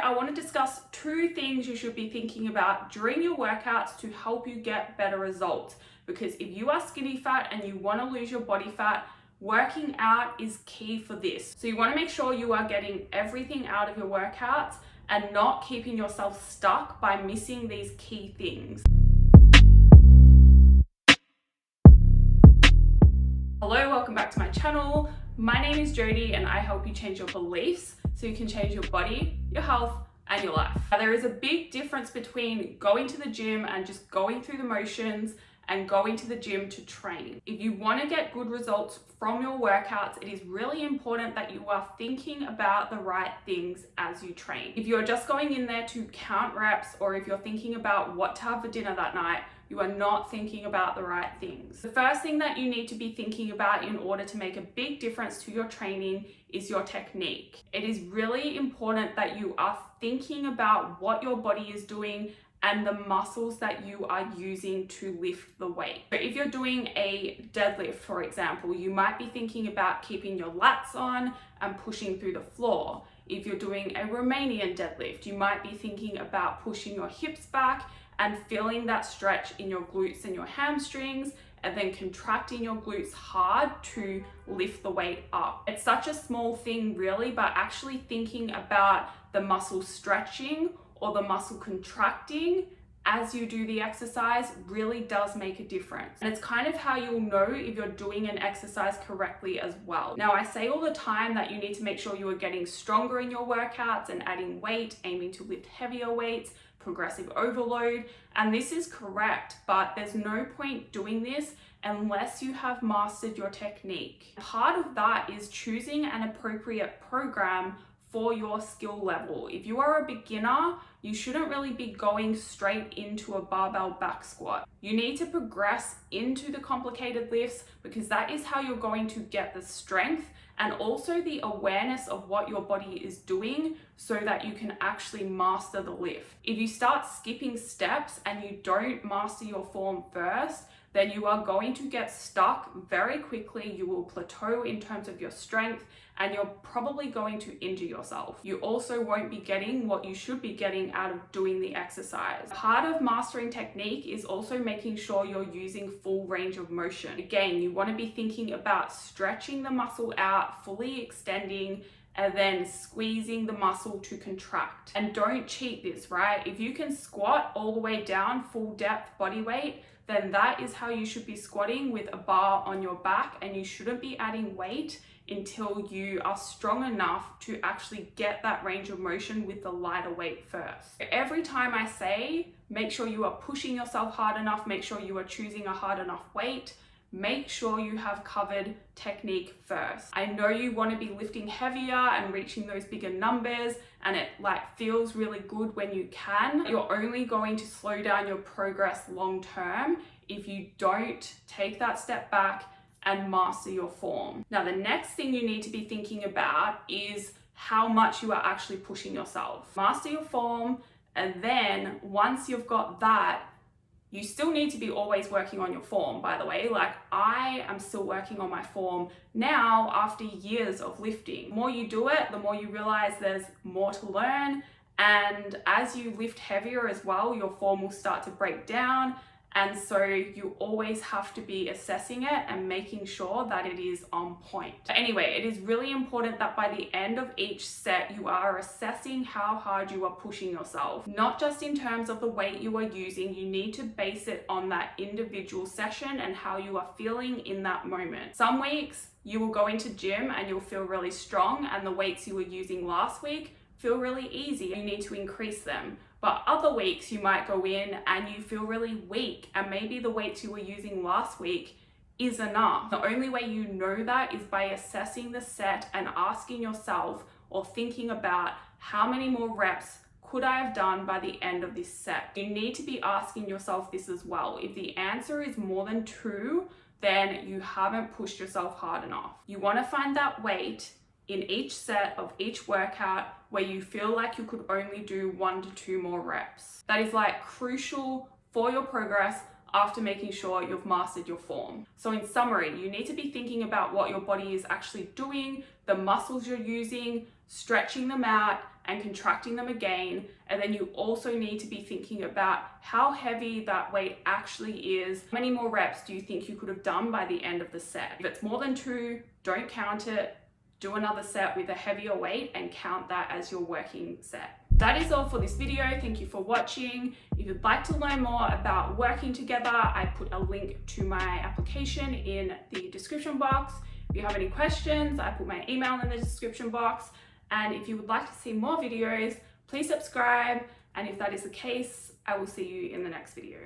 I want to discuss 2 things you should be thinking about during your workouts to help you get better results. Because if you are skinny fat and you want to lose your body fat, working out is key for this. So you want to make sure you are getting everything out of your workouts and not keeping yourself stuck by missing these key things. Hello, welcome back to my channel. My name is Jodie and I help you change your beliefs so you can change your body, your health, and your life. Now, there is a big difference between going to the gym and just going through the motions and going to the gym to train. If you want to get good results from your workouts, it is really important that you are thinking about the right things as you train. If you're just going in there to count reps, or if you're thinking about what to have for dinner that night, you are not thinking about the right things. The first thing that you need to be thinking about in order to make a big difference to your training is your technique. It is really important that you are thinking about what your body is doing and the muscles that you are using to lift the weight. So if you're doing a deadlift, for example, you might be thinking about keeping your lats on and pushing through the floor. If you're doing a Romanian deadlift, you might be thinking about pushing your hips back and feeling that stretch in your glutes and your hamstrings, and then contracting your glutes hard to lift the weight up. It's such a small thing really, but actually thinking about the muscle stretching or the muscle contracting as you do the exercise really does make a difference. And it's kind of how you'll know if you're doing an exercise correctly as well. Now, I say all the time that you need to make sure you are getting stronger in your workouts and adding weight, aiming to lift heavier weights, progressive overload, and this is correct, but there's no point doing this unless you have mastered your technique. Part of that is choosing an appropriate program for your skill level. If you are a beginner, you shouldn't really be going straight into a barbell back squat. You need to progress into the complicated lifts because that is how you're going to get the strength and also the awareness of what your body is doing so that you can actually master the lift. If you start skipping steps and you don't master your form first, then you are going to get stuck very quickly. You will plateau in terms of your strength and you're probably going to injure yourself. You also won't be getting what you should be getting out of doing the exercise. Part of mastering technique is also making sure you're using full range of motion. Again, you want to be thinking about stretching the muscle out, fully extending, and then squeezing the muscle to contract. And don't cheat this, right? If you can squat all the way down, full depth body weight, then that is how you should be squatting with a bar on your back, and you shouldn't be adding weight until you are strong enough to actually get that range of motion with the lighter weight first. Every time I say, make sure you are pushing yourself hard enough, make sure you are choosing a hard enough weight, make sure you have covered technique first. I know you want to be lifting heavier and reaching those bigger numbers, and it feels really good when you can. You're only going to slow down your progress long term if you don't take that step back and master your form. Now, the next thing you need to be thinking about is how much you are actually pushing yourself. Master your form, and then once you've got that, you still need to be always working on your form, by the way. I am still working on my form now after years of lifting. The more you do it, the more you realize there's more to learn. And as you lift heavier as well, your form will start to break down. And so you always have to be assessing it and making sure that it is on point. Anyway, it is really important that by the end of each set, you are assessing how hard you are pushing yourself. Not just in terms of the weight you are using, you need to base it on that individual session and how you are feeling in that moment. Some weeks you will go into gym and you'll feel really strong, and the weights you were using last week feel really easy. You need to increase them. But other weeks you might go in and you feel really weak, and maybe the weights you were using last week is enough. The only way you know that is by assessing the set and asking yourself or thinking about how many more reps could I have done by the end of this set. You need to be asking yourself this as well. If the answer is more than 2, then you haven't pushed yourself hard enough. You want to find that weight in each set of each workout where you feel like you could only do 1 to 2 more reps. That is crucial for your progress after making sure you've mastered your form. So in summary, you need to be thinking about what your body is actually doing, the muscles you're using, stretching them out, and contracting them again. And then you also need to be thinking about how heavy that weight actually is. How many more reps do you think you could have done by the end of the set? If it's more than 2, don't count it. Do another set with a heavier weight and count that as your working set. That is all for this video. Thank you for watching. If you'd like to learn more about working together, I put a link to my application in the description box. If you have any questions, I put my email in the description box. And if you would like to see more videos, please subscribe. And if that is the case, I will see you in the next video.